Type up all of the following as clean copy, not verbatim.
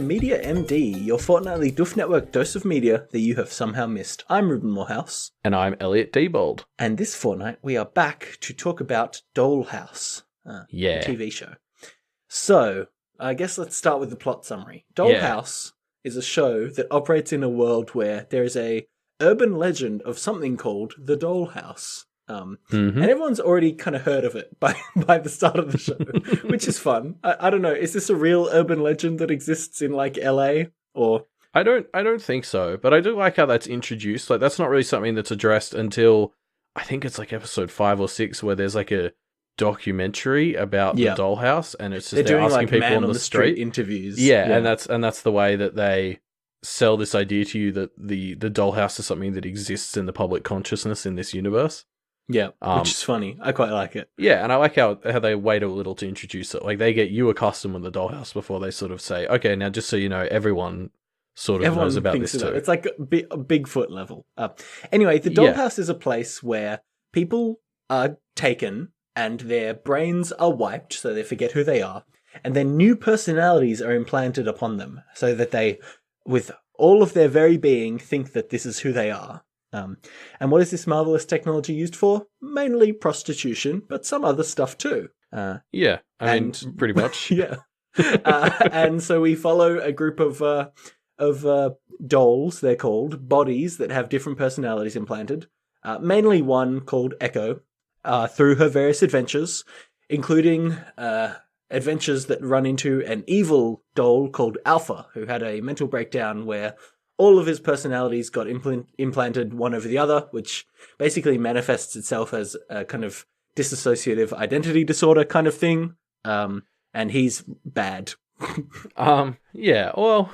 Media MD, your fortnightly Doof Network dose of media that you have somehow missed. I'm Reuben Morehouse. And I'm Elliot Diebold. And this fortnight we are back to talk about Dollhouse, the TV show. So, I guess let's start with the plot summary. Dollhouse is a show that operates in a world where there is a urban legend of something called the Dollhouse. And everyone's already kind of heard of it by the start of the show, which is fun. I don't know. Is this a real urban legend that exists in like LA or? I don't think so, but I do like how that's introduced. Like that's not really something that's addressed until I think it's like episode 5 or 6 where there's like a documentary about the Dollhouse, and it's just they're asking like people on the street interviews. Yeah, and that's the way that they sell this idea to you that the Dollhouse is something that exists in the public consciousness in this universe. Yeah, which is funny. I quite like it. Yeah, and I like how they wait a little to introduce it. Like, they get you accustomed with the Dollhouse before they sort of say, okay, now just so you know, everyone knows about this too. It's like a Bigfoot level. Anyway, the Dollhouse is a place where people are taken and their brains are wiped so they forget who they are, and then new personalities are implanted upon them so that they, with all of their very being, think that this is who they are. And what is this marvelous technology used for? Mainly prostitution, but some other stuff too. I mean, pretty much. Yeah. And so we follow a group of dolls, they're called, bodies that have different personalities implanted. Mainly one called Echo, through her various adventures, including adventures that run into an evil doll called Alpha, who had a mental breakdown where all of his personalities got implanted one over the other, which basically manifests itself as a kind of dissociative identity disorder kind of thing. And he's bad. Well,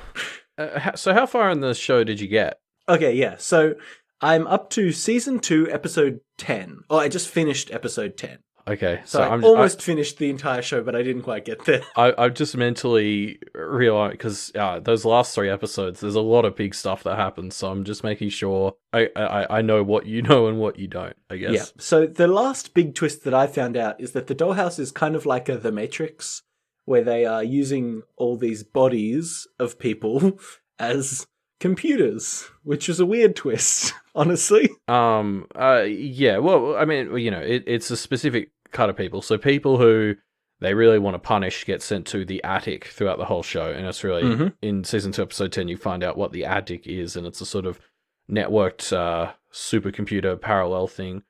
so how far in the show did you get? Okay, yeah. So I'm up to season 2, episode 10. Oh, I just finished episode 10. Okay, so I almost finished the entire show, but I didn't quite get there. I just mentally realized, because those last 3 episodes, there's a lot of big stuff that happens, so I'm just making sure I know what you know and what you don't, I guess. Yeah, so the last big twist that I found out is that the Dollhouse is kind of like The Matrix, where they are using all these bodies of people as computers, which is a weird twist, honestly. Yeah, well, I mean, you know, it's a specific kind of people. So people who they really want to punish get sent to the attic throughout the whole show, and it's really in season 2, episode 10, you find out what the attic is, and it's a sort of networked supercomputer parallel thing,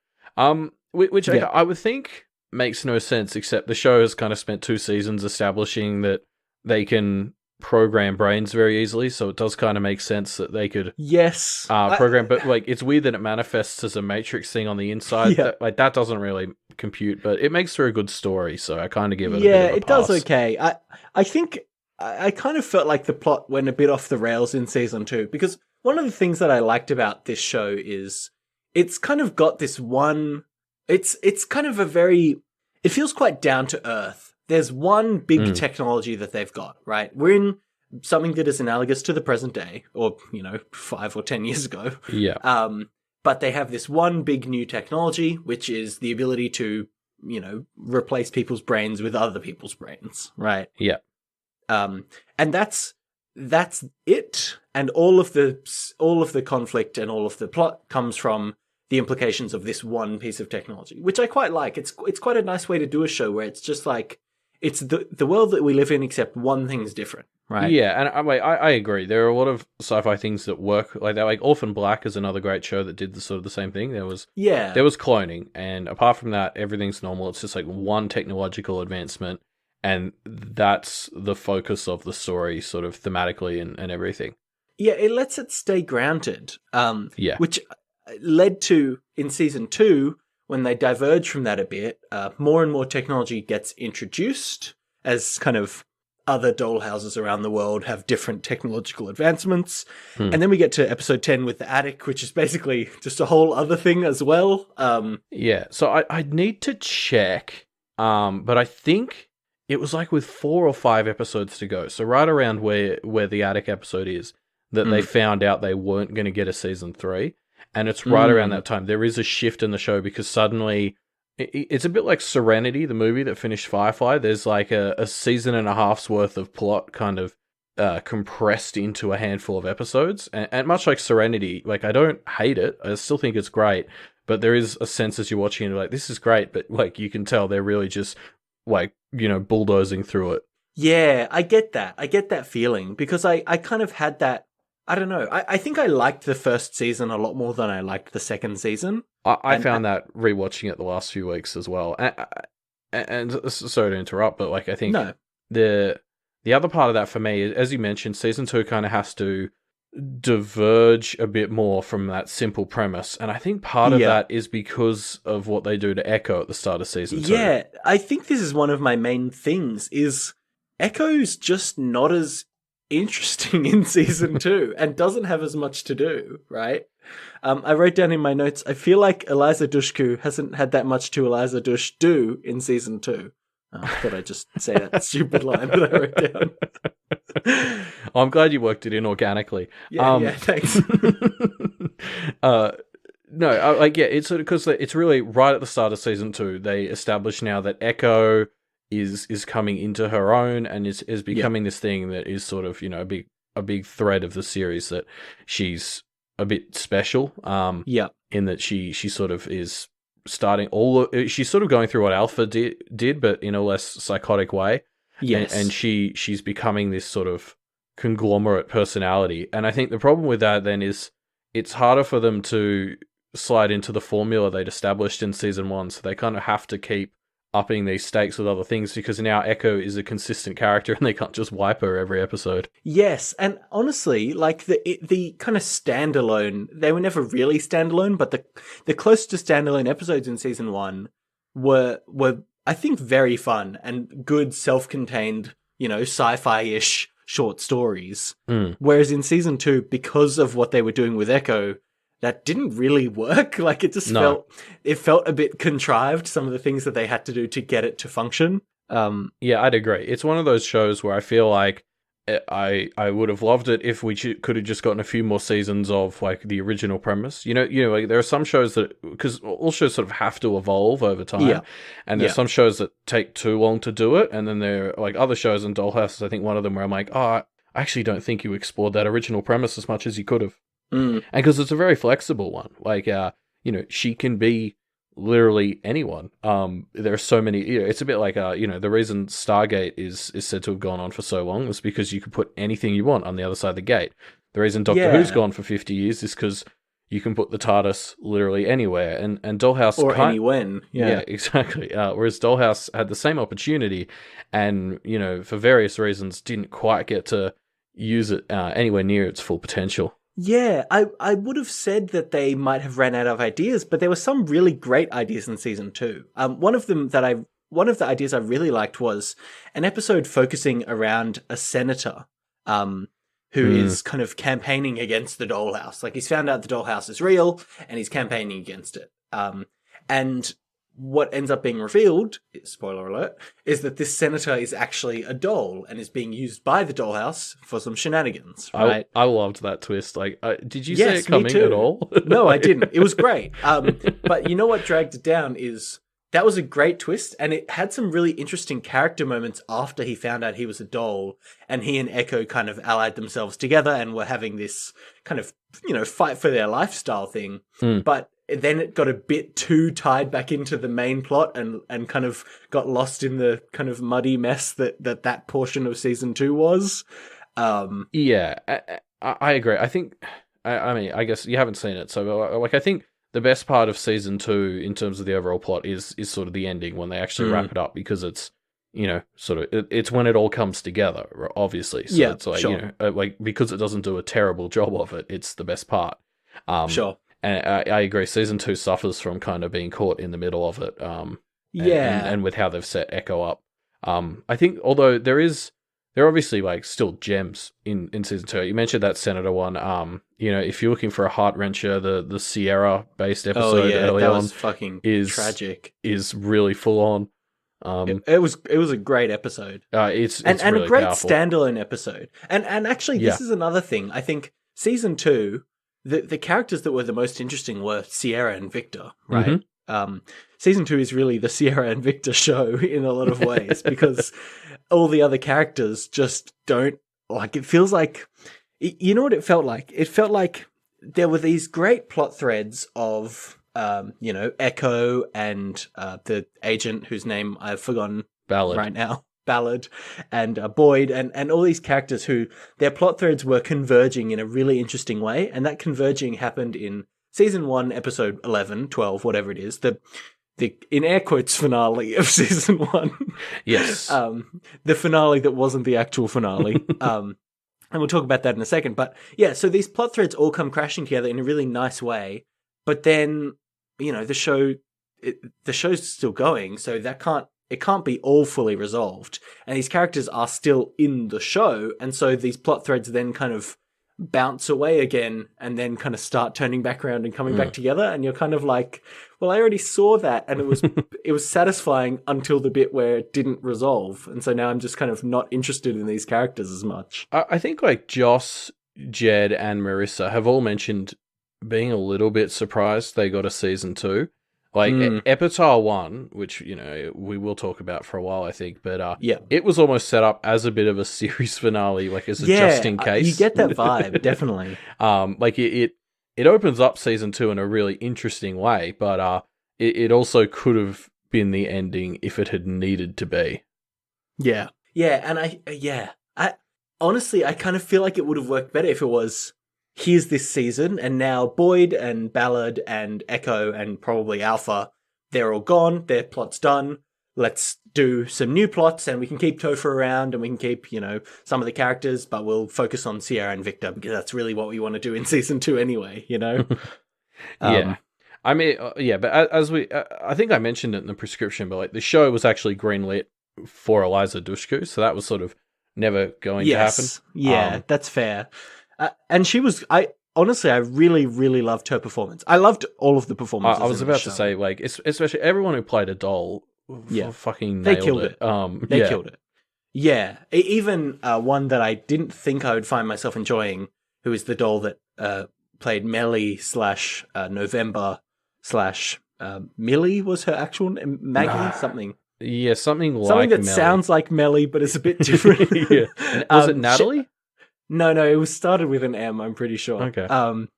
which I would think makes no sense, except the show has kind of spent 2 seasons establishing that they can program brains very easily, so it does kind of make sense that they could program, but like it's weird that it manifests as a Matrix thing on the inside. That doesn't really compute, but it makes for a good story, so I kind of give it a bit of a pass. Does okay. I think I kind of felt like the plot went a bit off the rails in season 2, because one of the things that I liked about this show is it's kind of got this one, it's kind of it feels quite down to earth. There's one big technology that they've got, right? We're in something that is analogous to the present day, or, 5 or 10 years ago. Yeah. But they have this one big new technology, which is the ability to, replace people's brains with other people's brains, right? Yeah. And that's it. And all of the conflict and all of the plot comes from the implications of this one piece of technology, which I quite like. It's quite a nice way to do a show where it's just like, it's the world that we live in, except one thing's different, right? Yeah, and I agree. There are a lot of sci-fi things that work like that. Like Orphan Black is another great show that did the same thing. There was cloning, and apart from that, everything's normal. It's just like one technological advancement, and that's the focus of the story, sort of thematically and everything. Yeah, it lets it stay grounded. Which led to, in season 2, when they diverge from that a bit, more and more technology gets introduced as kind of other dollhouses around the world have different technological advancements. And then we get to episode 10 with the attic, which is basically just a whole other thing as well. So I'd need to check, but I think it was like with 4 or 5 episodes to go. So right around where the attic episode is, that they found out they weren't going to get a season 3. And it's right around that time. There is a shift in the show because suddenly it's a bit like Serenity, the movie that finished Firefly. There's like a season and a half's worth of plot kind of compressed into a handful of episodes, and much like Serenity, like I don't hate it. I still think it's great, but there is a sense as you're watching it, like this is great, but like you can tell they're really just like bulldozing through it. Yeah, I get that. I get that feeling because I kind of had that. I don't know. I think I liked the first season a lot more than I liked the second season. I found that rewatching it the last few weeks as well. And sorry to interrupt, but like I think the other part of that for me, as you mentioned, season 2 kind of has to diverge a bit more from that simple premise. And I think part of that is because of what they do to Echo at the start of season 2. Yeah, I think this is one of my main things is Echo's just not as interesting in season 2 and doesn't have as much to do, right? I wrote down in my notes, I feel like Eliza Dushku hasn't had that much to Eliza Dush do in season 2. I thought I'd just say that stupid line that I wrote down. I'm glad you worked it in organically. Yeah, thanks. It's sort of because it's really right at the start of season 2. They establish now that Echo is coming into her own and is becoming this thing that is sort of a big thread of the series, that she's a bit special. In that she sort of is starting she's sort of going through what Alpha did, but in a less psychotic way. Yes, and she's becoming this sort of conglomerate personality. And I think the problem with that then is it's harder for them to slide into the formula they'd established in season 1. So they kind of have to keep upping these stakes with other things because now Echo is a consistent character and they can't just wipe her every episode. Yes, and honestly, like the kind of standalone, they were never really standalone, but the close to standalone episodes in season 1 were I think very fun and good self-contained, sci-fi-ish short stories. Whereas in season 2, because of what they were doing with Echo, that didn't really work. Like it just felt a bit contrived, some of the things that they had to do to get it to function. Yeah, I'd agree. It's one of those shows where I feel like I would have loved it if we could have just gotten a few more seasons of like the original premise. Like there are some shows that, because all shows sort of have to evolve over time, and there's some shows that take too long to do it, and then there are like other shows in Dollhouse. I think one of them where I'm like, I actually don't think you explored that original premise as much as you could have. And because it's a very flexible one, like she can be literally anyone. There are so many. It's a bit like the reason Stargate is said to have gone on for so long is because you could put anything you want on the other side of the gate. The reason Doctor Who's gone for 50 years is because you can put the TARDIS literally anywhere, and Dollhouse or anywhen. Yeah, exactly. Whereas Dollhouse had the same opportunity, and for various reasons didn't quite get to use it anywhere near its full potential. Yeah, I would have said that they might have ran out of ideas, but there were some really great ideas in season 2. One of the ideas I really liked was an episode focusing around a senator who is kind of campaigning against the Dollhouse. Like he's found out the Dollhouse is real and he's campaigning against it. And what ends up being revealed, spoiler alert, is that this senator is actually a doll and is being used by the Dollhouse for some shenanigans, right? I loved that twist. Like, did you see it coming at all? No, I didn't. It was great. But you know what dragged it down is that was a great twist, and it had some really interesting character moments after he found out he was a doll, and he and Echo kind of allied themselves together and were having this kind of, fight for their lifestyle thing. But then it got a bit too tied back into the main plot and kind of got lost in the kind of muddy mess that portion of season 2 was. Yeah, I agree. I think, I mean, I guess you haven't seen it, so like I think the best part of season 2 in terms of the overall plot is sort of the ending when they actually wrap it up, because it's it's when it all comes together, obviously. So it's like like because it doesn't do a terrible job of it, it's the best part. And I agree. Season 2 suffers from kind of being caught in the middle of it. And with how they've set Echo up. I think, although there are obviously like still gems in season 2. You mentioned that Senator one. If you're looking for a heart wrencher, the Sierra based episode early that on was fucking tragic. Is really full on. It was a great episode. It's and really a great powerful standalone episode. And actually, this is another thing. I think season 2. The characters that were the most interesting were Sierra and Victor, right? Season 2 is really the Sierra and Victor show in a lot of ways because all the other characters just don't like it feels like, you know what it felt like? It felt like there were these great plot threads of, Echo and the agent whose name I've forgotten right now, Ballard, and Boyd, and all these characters who their plot threads were converging in a really interesting way, and that converging happened in season 1, episode 11, 12, whatever it is, the in air quotes finale of season 1. Yes. The finale that wasn't the actual finale. And we'll talk about that in a second. But yeah, so these plot threads all come crashing together in a really nice way. But then, the show's still going, so it can't be all fully resolved. And these characters are still in the show, and so these plot threads then kind of bounce away again and then kind of start turning back around and coming back together, and you're kind of like, well, I already saw that, and it was satisfying until the bit where it didn't resolve, and so now I'm just kind of not interested in these characters as much. I think like Joss, Jed, and Marissa have all mentioned being a little bit surprised they got a season 2. Like Epitar 1, which, we will talk about for a while, I think, but it was almost set up as a bit of a series finale, like as a just in case. You get that vibe, definitely. Like it opens up season 2 in a really interesting way, but it also could have been the ending if it had needed to be. Yeah. Yeah, and I honestly, I kind of feel like it would have worked better if it was, here's this season, and now Boyd and Ballard and Echo and probably Alpha, they're all gone, their plot's done. Let's do some new plots, and we can keep Topher around, and we can keep, some of the characters, but we'll focus on Sierra and Victor, because that's really what we want to do in season 2 anyway, Yeah. I mean, but as I think I mentioned it in the prescription, but like the show was actually greenlit for Eliza Dushku, so that was sort of never going to happen. Yeah, that's fair. And she was, I really, really loved her performance. I loved all of the performances. I was about to say, like, especially everyone who played a doll, fucking nailed it. They killed it. Yeah, even one that I didn't think I would find myself enjoying, who is the doll that played Melly / November / Millie was her actual name, Maggie something. Yeah, something that Melly. Sounds like Melly, but it's a bit different. Was it Natalie? No, it was started with an M, I'm pretty sure. Okay.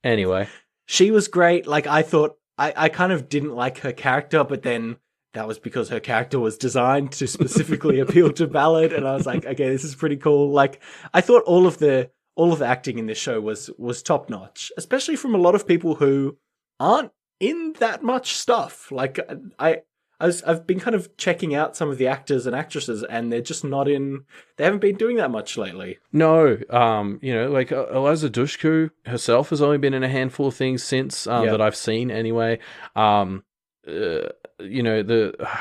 Anyway. She was great. Like, I thought, I kind of didn't like her character, but then that was because her character was designed to specifically appeal to Ballard, and I was like, okay, this is pretty cool. Like, I thought all of the acting in this show was top-notch, especially from a lot of people who aren't in that much stuff. Like, I've been kind of checking out some of the actors and actresses, and they're just not in. They haven't been doing that much lately. No, like Eliza Dushku herself has only been in a handful of things since that I've seen anyway. I've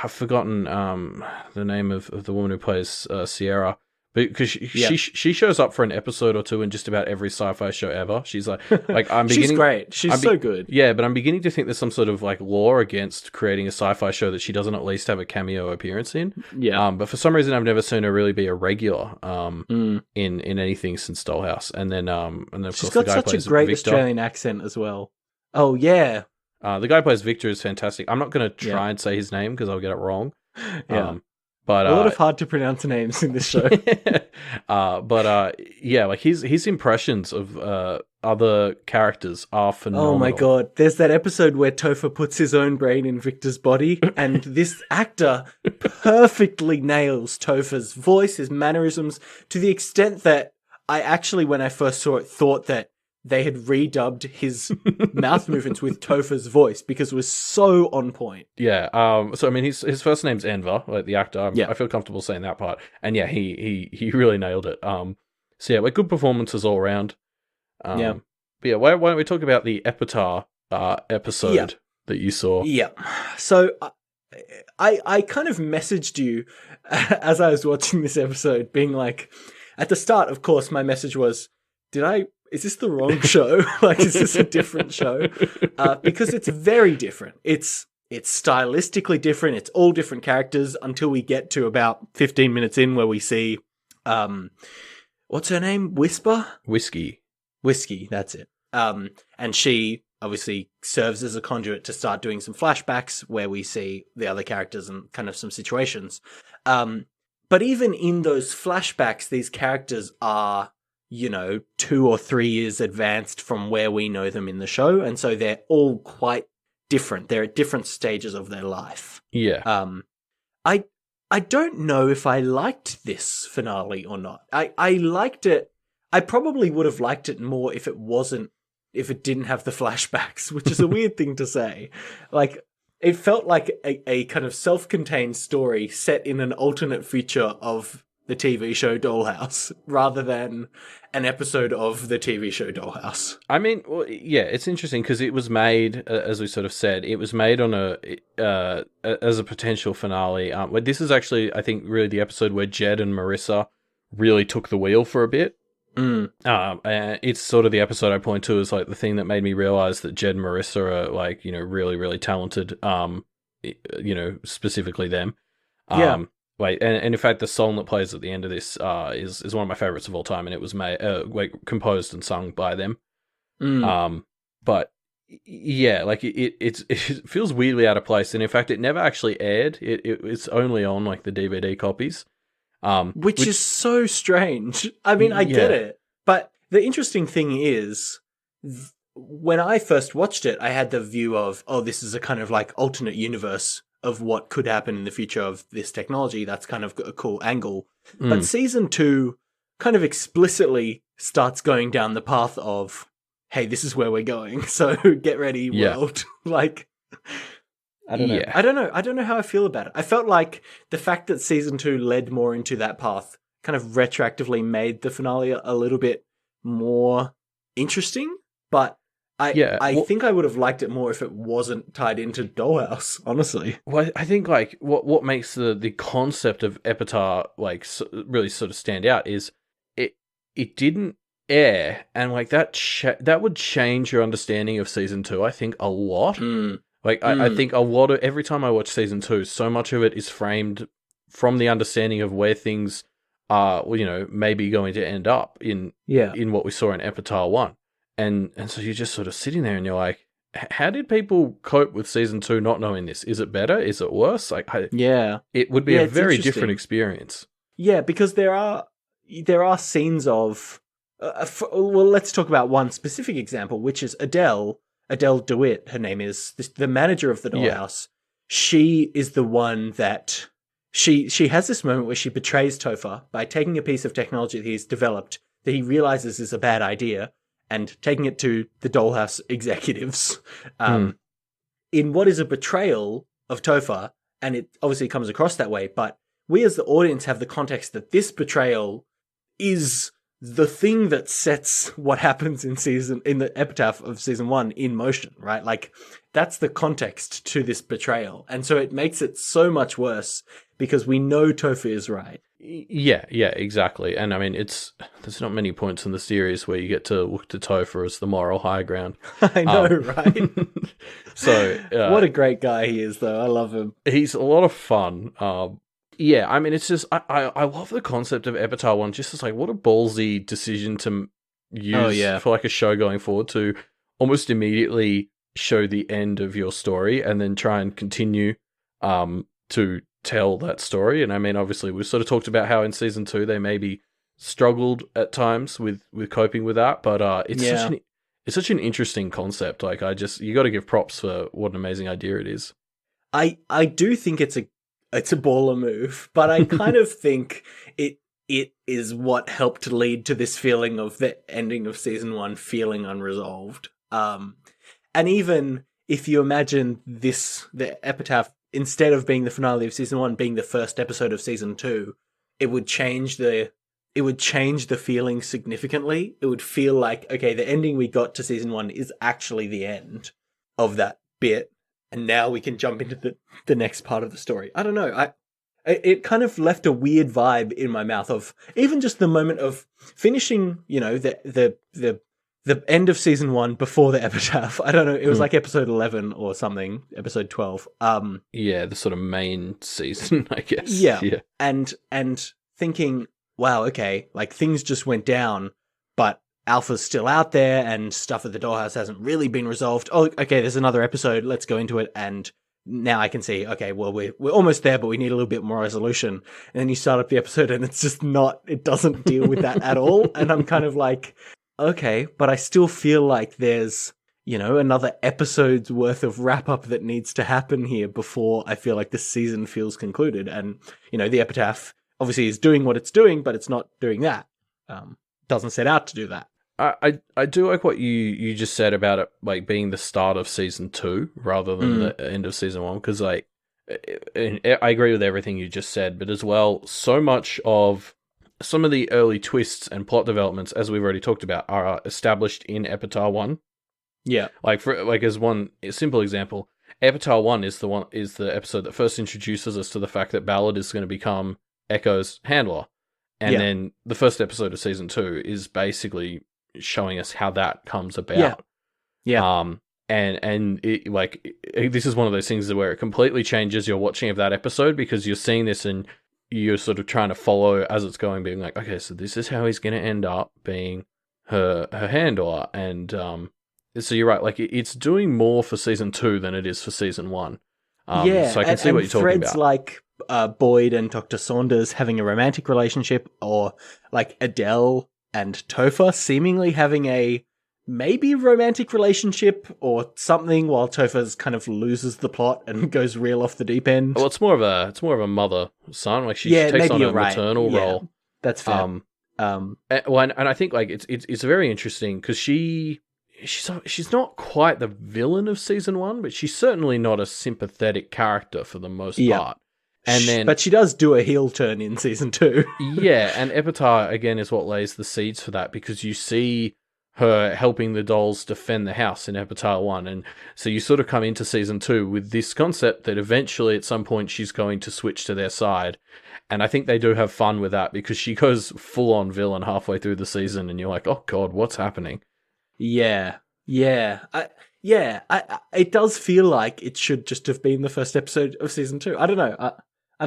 forgotten the name of the woman who plays Sierra. Because she shows up for an episode or two in just about every sci-fi show ever. She's like I'm beginning. She's great. She's so good. Yeah, but I'm beginning to think there's some sort of like law against creating a sci-fi show that she doesn't at least have a cameo appearance in. Yeah. But for some reason, I've never seen her really be a regular in anything since Dollhouse. And then of she's course got the guy such plays a great Victor. Australian accent as well. Oh yeah. The guy who plays Victor is fantastic. I'm not going to try and say his name because I'll get it wrong. Yeah. But a lot of hard to pronounce names in this show. Like his impressions of other characters are phenomenal. Oh my god, there's that episode where Topher puts his own brain in Victor's body, and this actor perfectly nails Topher's voice, his mannerisms, to the extent that I actually, when I first saw it, thought that they had redubbed his mouth movements with Topher's voice because it was so on point. Yeah. So I mean, his first name's Enver, like the actor. I feel comfortable saying that part. And yeah, he really nailed it. So yeah, like good performances all around. But yeah, why don't we talk about the Epitar episode that you saw? Yeah. So I kind of messaged you as I was watching this episode, being like, at the start, of course, my message was, is this the wrong show? Like, is this a different show? Because it's very different. It's stylistically different. It's all different characters until we get to about 15 minutes in where we see, what's her name? Whiskey, that's it. And she obviously serves as a conduit to start doing some flashbacks where we see the other characters and kind of some situations. But even in those flashbacks, these characters are 2 or 3 years advanced from where we know them in the show. And so they're all quite different. They're at different stages of their life. Yeah. I don't know if I liked this finale or not. I liked it. I probably would have liked it more if it didn't have the flashbacks, which is a weird thing to say. Like, it felt like a kind of self-contained story set in an alternate future of the TV show Dollhouse, rather than an episode of the TV show Dollhouse. I mean, well, yeah, it's interesting because it was made, as we sort of said, it was made on as a potential finale. This is actually, I think, really the episode where Jed and Marissa really took the wheel for a bit. It's sort of the episode I point to as like the thing that made me realize that Jed and Marissa are like, really, really talented. Specifically them. And in fact, the song that plays at the end of this is one of my favorites of all time, and it was composed and sung by them. But yeah, like it feels weirdly out of place, and in fact, it never actually aired. It's only on like the DVD copies, which is so strange. I mean, I get it, but the interesting thing is, when I first watched it, I had the view of, this is a kind of like alternate universe of what could happen in the future of this technology. That's kind of a cool angle. But season 2 kind of explicitly starts going down the path of, hey, this is where we're going. So get ready, world. Like, I don't know. Yeah. I don't know how I feel about it. I felt like the fact that season 2 led more into that path kind of retroactively made the finale a little bit more interesting. But I think I would have liked it more if it wasn't tied into Dollhouse, honestly. Well, I think like what makes the concept of Epitaph like really sort of stand out is it didn't air, and like that would change your understanding of season 2. I think a lot. I think a lot of every time I watch season 2, so much of it is framed from the understanding of where things are, maybe going to end up in what we saw in Epitaph 1. And so you're just sort of sitting there and you're like, how did people cope with season 2 not knowing this? Is it better? Is it worse? It would be a very different experience. Yeah, because there are scenes of... let's talk about one specific example, which is Adele DeWitt, her name is, the manager of the Dollhouse. She is the one that... She has this moment where she betrays Topher by taking a piece of technology that he's developed that he realizes is a bad idea, and taking it to the Dollhouse executives in what is a betrayal of Topher, and it obviously comes across that way, but we as the audience have the context that this betrayal is the thing that sets what happens in the Epitaph of season 1 in motion, right? Like, that's the context to this betrayal, and so it makes it so much worse because we know Topher is right. Yeah, exactly. And I mean, there's not many points in the series where you get to look to Topher as the moral high ground. I know, right? So what a great guy he is, though. I love him. He's a lot of fun. I mean, it's just I love the concept of Epitaph 1. Just as like, what a ballsy decision to use for like a show going forward, to almost immediately show the end of your story and then try and continue to tell that story. And I mean, obviously we've sort of talked about how in season 2 they maybe struggled at times with coping with that, but it's such an interesting concept. Like, you got to give props for what an amazing idea it is. I do think it's a baller move, but I kind of think it is what helped lead to this feeling of the ending of season 1 feeling unresolved. And even if you imagine the Epitaph, instead of being the finale of season 1, being the first episode of season 2, it would change the feeling significantly. It would feel like, okay, the ending we got to season 1 is actually the end of that bit, and now we can jump into the next part of the story. I don't know. It kind of left a weird vibe in my mouth of even just the moment of finishing, the end of season 1 before the Epitaph. I don't know. It was like episode 11 or something, episode 12. The sort of main season, I guess. Yeah. And thinking, wow, okay, like things just went down, but Alpha's still out there and stuff at the Dollhouse hasn't really been resolved. Oh, okay, there's another episode. Let's go into it. And now I can see, okay, well, we're almost there, but we need a little bit more resolution. And then you start up the episode and it's just not, it doesn't deal with that at all. And I'm kind of like, okay, but I still feel like there's, another episode's worth of wrap up that needs to happen here before I feel like the season feels concluded. And, the Epitaph obviously is doing what it's doing, but it's not doing that. Doesn't set out to do that. I do like what you just said about it, like being the start of season 2 rather than the end of season 1, because I agree with everything you just said, but as well, so much of some of the early twists and plot developments, as we've already talked about, are established in Epitar 1. Yeah, as one simple example, Epitar 1 is the episode that first introduces us to the fact that Ballard is going to become Echo's handler, and then the first episode of season 2 is basically showing us how that comes about. And this is one of those things where it completely changes your watching of that episode, because you're seeing this and you're sort of trying to follow as it's going, being like, okay, so this is how he's going to end up being her handler. And so you're right, like it's doing more for season 2 than it is for season 1. So I can see what you're talking about. Like Boyd and Dr. Saunders having a romantic relationship, or like Adele and Topher seemingly having a maybe romantic relationship or something, while Topher's kind of loses the plot and goes real off the deep end. Well, it's more of a mother-son. Like she takes on a maternal role. That's fair. And I think like it's very interesting because she's not quite the villain of season 1, but she's certainly not a sympathetic character for the most part. But she does do a heel turn in season 2. Yeah, and Epitar again is what lays the seeds for that, because you see her helping the dolls defend the house in Epitar 1, and so you sort of come into season 2 with this concept that eventually at some point she's going to switch to their side, and I think they do have fun with that, because she goes full on villain halfway through the season, and you're like, oh god, what's happening? It does feel like it should just have been the first episode of season 2. I don't know. I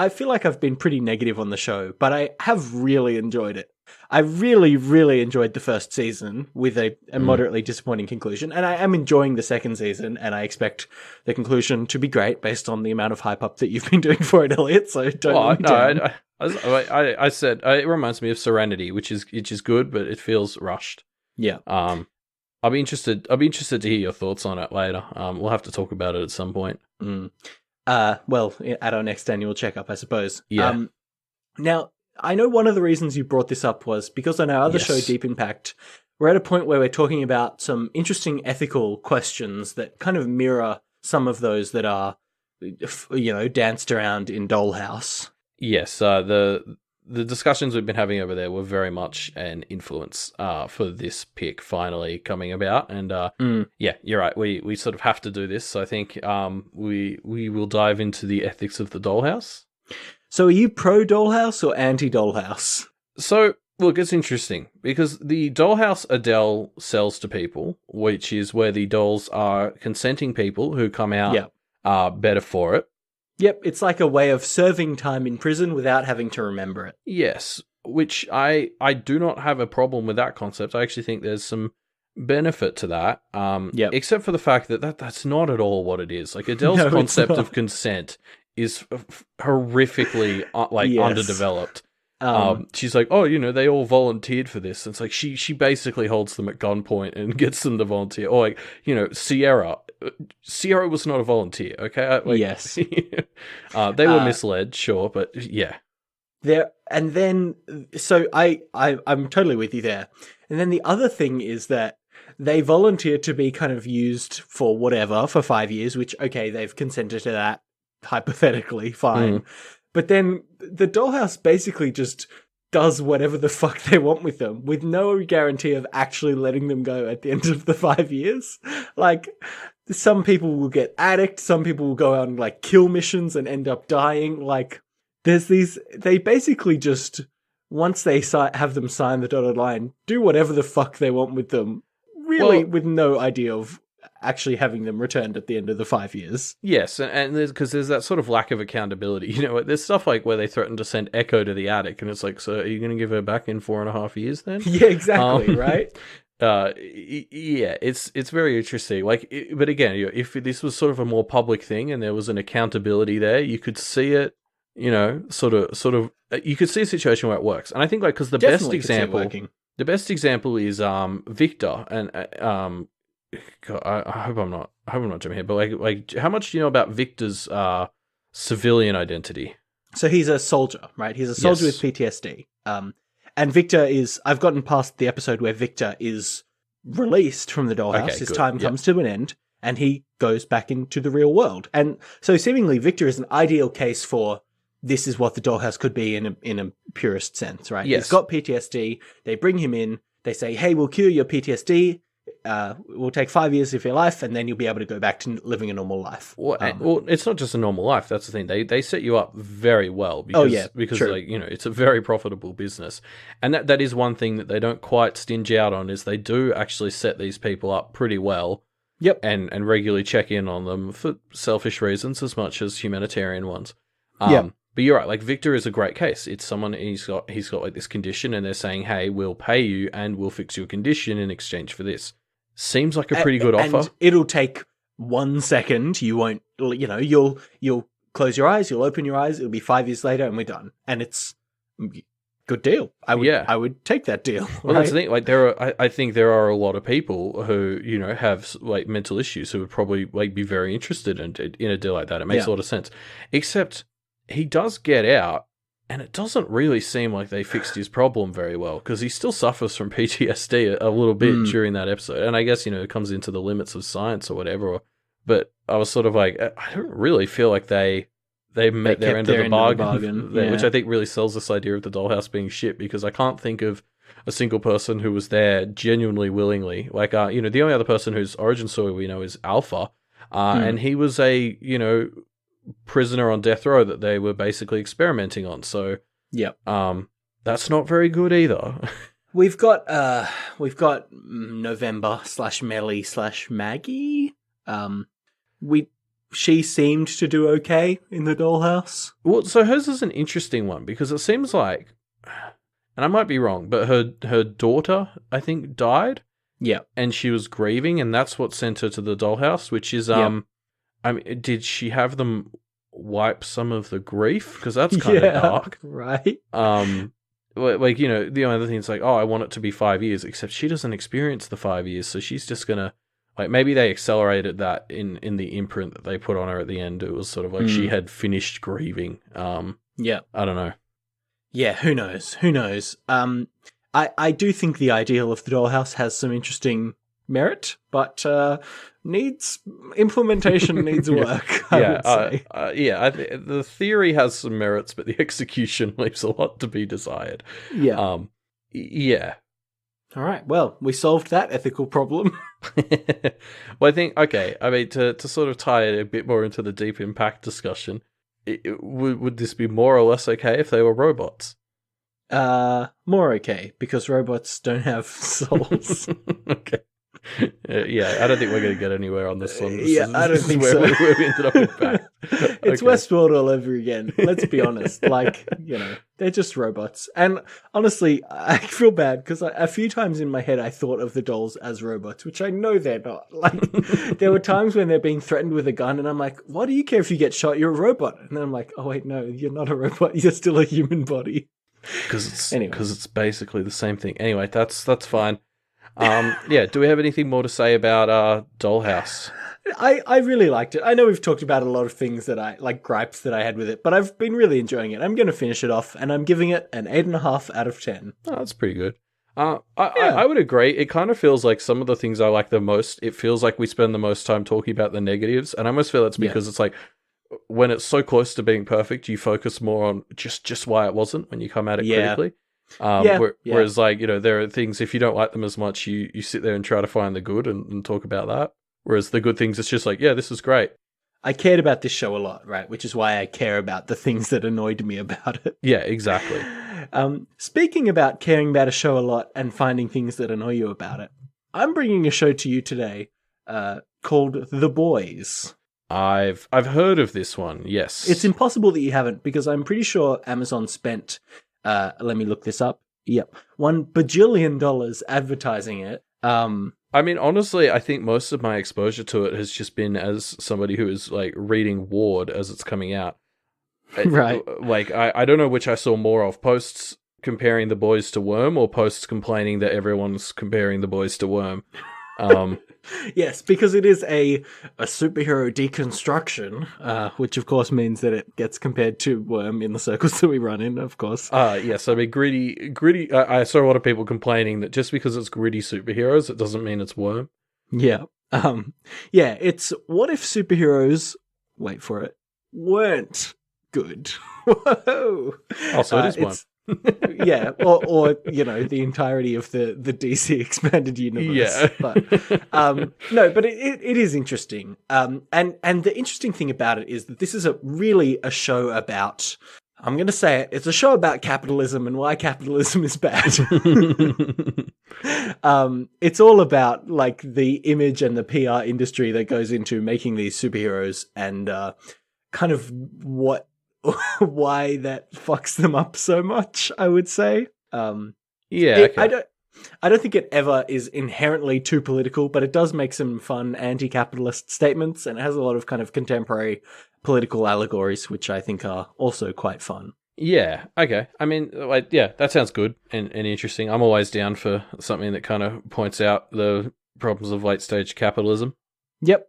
feel like I've been pretty negative on the show, but I have really enjoyed it. I really, really enjoyed the first season with a moderately disappointing conclusion, and I am enjoying the second season, and I expect the conclusion to be great based on the amount of hype up that you've been doing for it, Elliot. So don't. I said it reminds me of Serenity, which is good, but it feels rushed. Yeah. I'll be interested to hear your thoughts on it later. We'll have to talk about it at some point. Well, at our next annual checkup, I suppose. Yeah. Now, I know one of the reasons you brought this up was because on our other show, Deep Impact, we're at a point where we're talking about some interesting ethical questions that kind of mirror some of those that are, danced around in Dollhouse. Yes, the discussions we've been having over there were very much an influence for this pick finally coming about. And yeah, you're right. We sort of have to do this. So I think we will dive into the ethics of the Dollhouse. So are you pro Dollhouse or anti Dollhouse? So look, it's interesting because the Dollhouse Adele sells to people, which is where the dolls are consenting people who come out better for it. Yep, it's like a way of serving time in prison without having to remember it. Yes, which I do not have a problem with that concept. I actually think there's some benefit to that, except for the fact that that's not at all what it is. Like Adele's concept of consent is horrifically underdeveloped. She's like, they all volunteered for this. And it's like she basically holds them at gunpoint and gets them to volunteer. Or like, Sierra was not a volunteer, okay? Yes. They were misled, sure, but yeah. I'm totally with you there. And then the other thing is that they volunteer to be kind of used for whatever for 5 years, which, okay, they've consented to that, hypothetically, fine. But then the Dollhouse basically just does whatever the fuck they want with them, with no guarantee of actually letting them go at the end of the 5 years. Like, some people will get addict, some people will go out and, like, kill missions and end up dying. Like, they basically just, once they have them sign the dotted line, do whatever the fuck they want with them, really, with no idea of actually having them returned at the end of the 5 years. Yes, and because there's that sort of lack of accountability. There's stuff like where they threaten to send Echo to the attic, and it's like, so are you going to give her back in 4.5 years then? Yeah, exactly, right? Yeah, it's very interesting. Like, but again, if this was sort of a more public thing and there was an accountability there, you could see it. Sort of. You could see a situation where it works, and I think like because the Definitely best example is Victor, and God, I hope I'm not jumping here, but like how much do you know about Victor's civilian identity? So he's a soldier, right? He's a soldier with PTSD. And Victor I've gotten past the episode where Victor is released from the dollhouse. Okay, His good. time comes to an end, and he goes back into the real world. And so seemingly Victor is an ideal case for this is what the dollhouse could be in a purest sense, right? Yes. He's got PTSD. They bring him in. They say, hey, we'll cure your PTSD. We'll take 5 years of your life, and then you'll be able to go back to living a normal life. Well, it's not just a normal life. That's the thing. They set you up very well because true. like it's a very profitable business, and that is one thing that they don't quite stinge out on is they do actually set these people up pretty well. Yep, and regularly check in on them for selfish reasons as much as humanitarian ones. But you're right. Like Victor is a great case. It's someone he's got like this condition, and they're saying, "Hey, we'll pay you and we'll fix your condition in exchange for this." Seems like a pretty good offer. And it'll take 1 second. You won't. You'll close your eyes. You'll open your eyes. It'll be 5 years later, and we're done. And it's good deal. I would take that deal. Well, that's the thing. Like I think there are a lot of people who have like mental issues who would probably like be very interested in a deal like that. It makes a lot of sense. Except he does get out, and it doesn't really seem like they fixed his problem very well because he still suffers from PTSD a little bit during that episode. And I guess it comes into the limits of science or whatever. But I was sort of like, I don't really feel like they met their end of the bargain, which I think really sells this idea of the dollhouse being shit, because I can't think of a single person who was there genuinely willingly. Like, the only other person whose origin story we know is Alpha, and he was a, prisoner on death row that they were basically experimenting on. So, that's not very good either. We've got November / Melly / Maggie. She seemed to do okay in the dollhouse. Well, so hers is an interesting one because it seems like, and I might be wrong, but her daughter, I think, died. Yeah. And she was grieving, and that's what sent her to the dollhouse, which is, I mean, did she have them wipe some of the grief? Because that's kind of dark. Right. Like, the only other thing is like, oh, I want it to be 5 years, except she doesn't experience the 5 years, so she's just gonna, like, maybe they accelerated that in the imprint that they put on her at the end. It was sort of like she had finished grieving. I don't know. Yeah, who knows? I do think the ideal of the dollhouse has some interesting merit, but implementation needs work. I would say. The theory has some merits, but the execution leaves a lot to be desired. Yeah. Yeah. All right. Well, we solved that ethical problem. Well, I think, okay, I mean, to sort of tie it a bit more into the Deep Impact discussion, would this be more or less okay if they were robots? More okay, because robots don't have souls. Okay. Yeah, I don't think we're going to get anywhere on this one. I don't think so. Where we ended up with back. It's Westworld all over again. Let's be honest. Like, they're just robots. And honestly, I feel bad because a few times in my head I thought of the dolls as robots, which I know they're not. Like, there were times when they're being threatened with a gun, and I'm like, why do you care if you get shot? You're a robot. And then I'm like, oh wait, no, you're not a robot. You're still a human body. Because it's basically the same thing. Anyway, that's fine. Do we have anything more to say about Dollhouse? I really liked it. I know we've talked about a lot of things that I like, gripes that I had with it, but I've been really enjoying it. I'm going to finish it off, and I'm giving it an 8.5 out of 10. Oh, that's pretty good. I would agree. It kind of feels like some of the things I like the most, it feels like we spend the most time talking about the negatives, and I almost feel that's because it's like, when it's so close to being perfect, you focus more on just why it wasn't when you come at it critically. Whereas, like, there are things, if you don't like them as much, you sit there and try to find the good and talk about that. Whereas the good things, it's just like, this is great. I cared about this show a lot, right? Which is why I care about the things that annoyed me about it. Yeah, exactly. Speaking about caring about a show a lot and finding things that annoy you about it, I'm bringing a show to you today called The Boys. I've heard of this one, yes. It's impossible that you haven't, because I'm pretty sure Amazon spent, let me look this up. Yep, $1 bajillion advertising it. I mean, honestly, I think most of my exposure to it has just been as somebody who is like reading Ward as it's coming out. Right. Like, I don't know which I saw more of, posts comparing the boys to Worm or posts complaining that everyone's comparing the boys to Worm. Yes, because it is a superhero deconstruction, which of course means that it gets compared to Worm in the circles that we run in, of course. Yes, I mean, gritty. I saw a lot of people complaining that just because it's gritty superheroes, it doesn't mean it's Worm. Yeah. Yeah, it's what if superheroes, wait for it, weren't good? Whoa! Also, it is Worm. Yeah, or the entirety of the DC expanded universe. Yeah, but no, but it is interesting. And the interesting thing about it is that this is really a show about. I'm going to say it. It's a show about capitalism and why capitalism is bad. It's all about like the image and the PR industry that goes into making these superheroes and kind of why that fucks them up so much, I would say. Yeah, okay. I don't think it ever is inherently too political, but it does make some fun anti-capitalist statements, and it has a lot of kind of contemporary political allegories, which I think are also quite fun. Yeah, okay. I mean, like, yeah, that sounds good and interesting. I'm always down for something that kind of points out the problems of late-stage capitalism. Yep.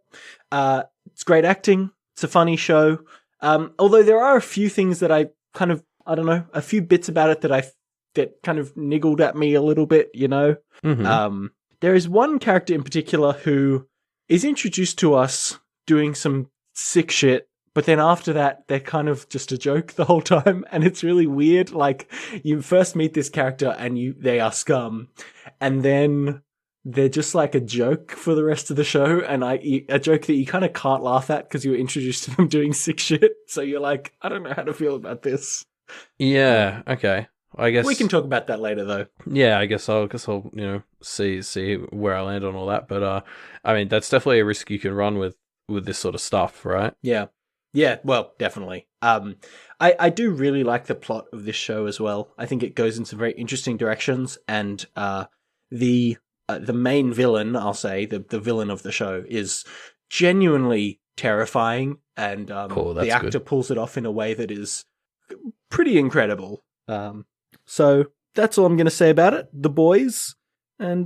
It's great acting. It's a funny show. Although there are a few things that I don't know, a few bits about it that kind of niggled at me a little bit, Mm-hmm. There is one character in particular who is introduced to us doing some sick shit, but then after that, they're kind of just a joke the whole time, and it's really weird. Like, you first meet this character and they are scum, and then they're just like a joke for the rest of the show, and a joke that you kind of can't laugh at because you were introduced to them doing sick shit. So you're like, I don't know how to feel about this. Yeah, okay. I guess we can talk about that later, though. Yeah, I guess I'll see where I land on all that. But I mean, that's definitely a risk you can run with this sort of stuff, right? Yeah. Yeah, well, definitely. I do really like the plot of this show as well. I think it goes in some very interesting directions, and the main villain, I'll say, the villain of the show, is genuinely terrifying, and Cool, the actor pulls it off in a way that is pretty incredible. So that's all I'm going to say about it. The Boys, and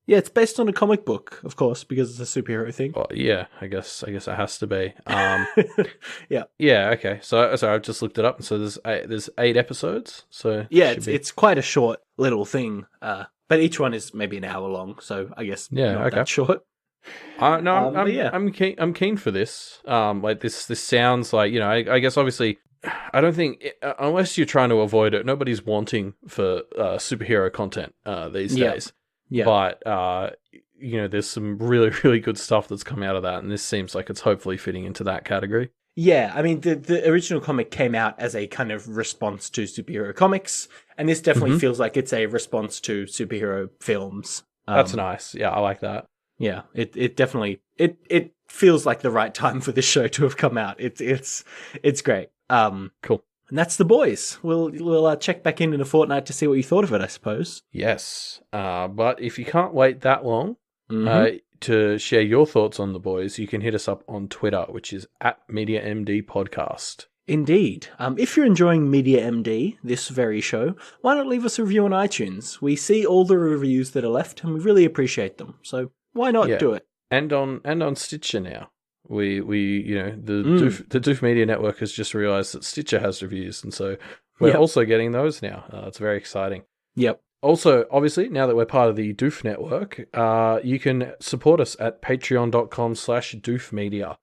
yeah, it's based on a comic book, of course, because it's a superhero thing. Well, yeah, I guess it has to be. Yeah. Yeah. Okay. So I've just looked it up, and so there's 8 episodes. So yeah, it's quite a short little thing. But each one is maybe an hour long, so I guess not that short. No, yeah. I'm keen for this. Like this sounds like, I guess obviously, I don't think unless you're trying to avoid it, nobody's wanting for superhero content these days. Yeah. But there's some really, really good stuff that's come out of that, and this seems like it's hopefully fitting into that category. Yeah, I mean, the original comic came out as a kind of response to superhero comics, and this definitely feels like it's a response to superhero films. That's nice. Yeah, I like that. Yeah, it definitely it feels like the right time for this show to have come out. It's great. Cool. And that's The Boys. We'll check back in a fortnight to see what you thought of it, I suppose. Yes. But if you can't wait that long to share your thoughts on The Boys, you can hit us up on Twitter, which is @mediamdpodcast. Indeed. If you're enjoying Media MD, this very show, why not leave us a review on iTunes? We see all the reviews that are left, and we really appreciate them. So why not do it? And on Stitcher now. We the Doof Media Network has just realized that Stitcher has reviews, and so we're also getting those now. It's very exciting. Yep. Also, obviously, now that we're part of the Doof Network, you can support us at patreon.com/doofmedia.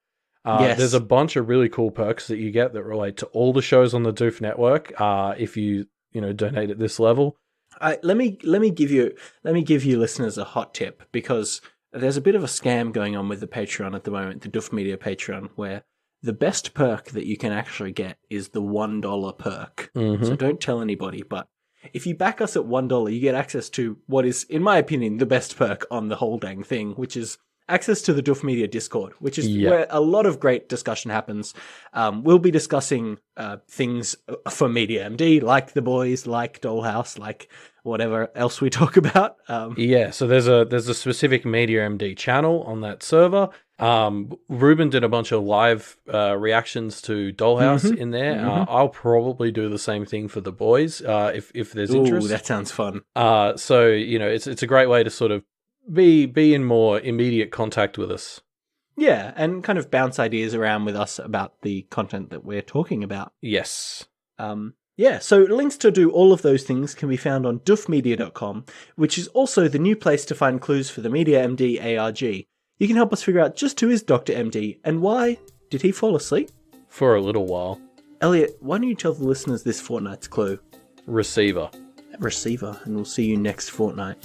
Yes. There's a bunch of really cool perks that you get that relate to all the shows on the Doof Network. If you donate at this level. Let me give you listeners a hot tip, because there's a bit of a scam going on with the Patreon at the moment, the Doof Media Patreon, where the best perk that you can actually get is the $1 perk. So don't tell anybody, but if you back us at $1, you get access to what is, in my opinion, the best perk on the whole dang thing, which is access to the Doof Media Discord, which is where a lot of great discussion happens. We'll be discussing things for Media MD, like The Boys, like Dollhouse, like whatever else we talk about. So there's a specific Media MD channel on that server. Reuben did a bunch of live reactions to Dollhouse in there. I'll probably do the same thing for The Boys if there's interest. Ooh, that sounds fun. So it's a great way to sort of be in more immediate contact with us. Yeah, and kind of bounce ideas around with us about the content that we're talking about. Yes. So links to do all of those things can be found on doofmedia.com, which is also the new place to find clues for the Media MD ARG. You can help us figure out just who is Dr. MD and why did he fall asleep? For a little while. Elliot, why don't you tell the listeners this fortnight's clue? Receiver. Receiver, and we'll see you next fortnight.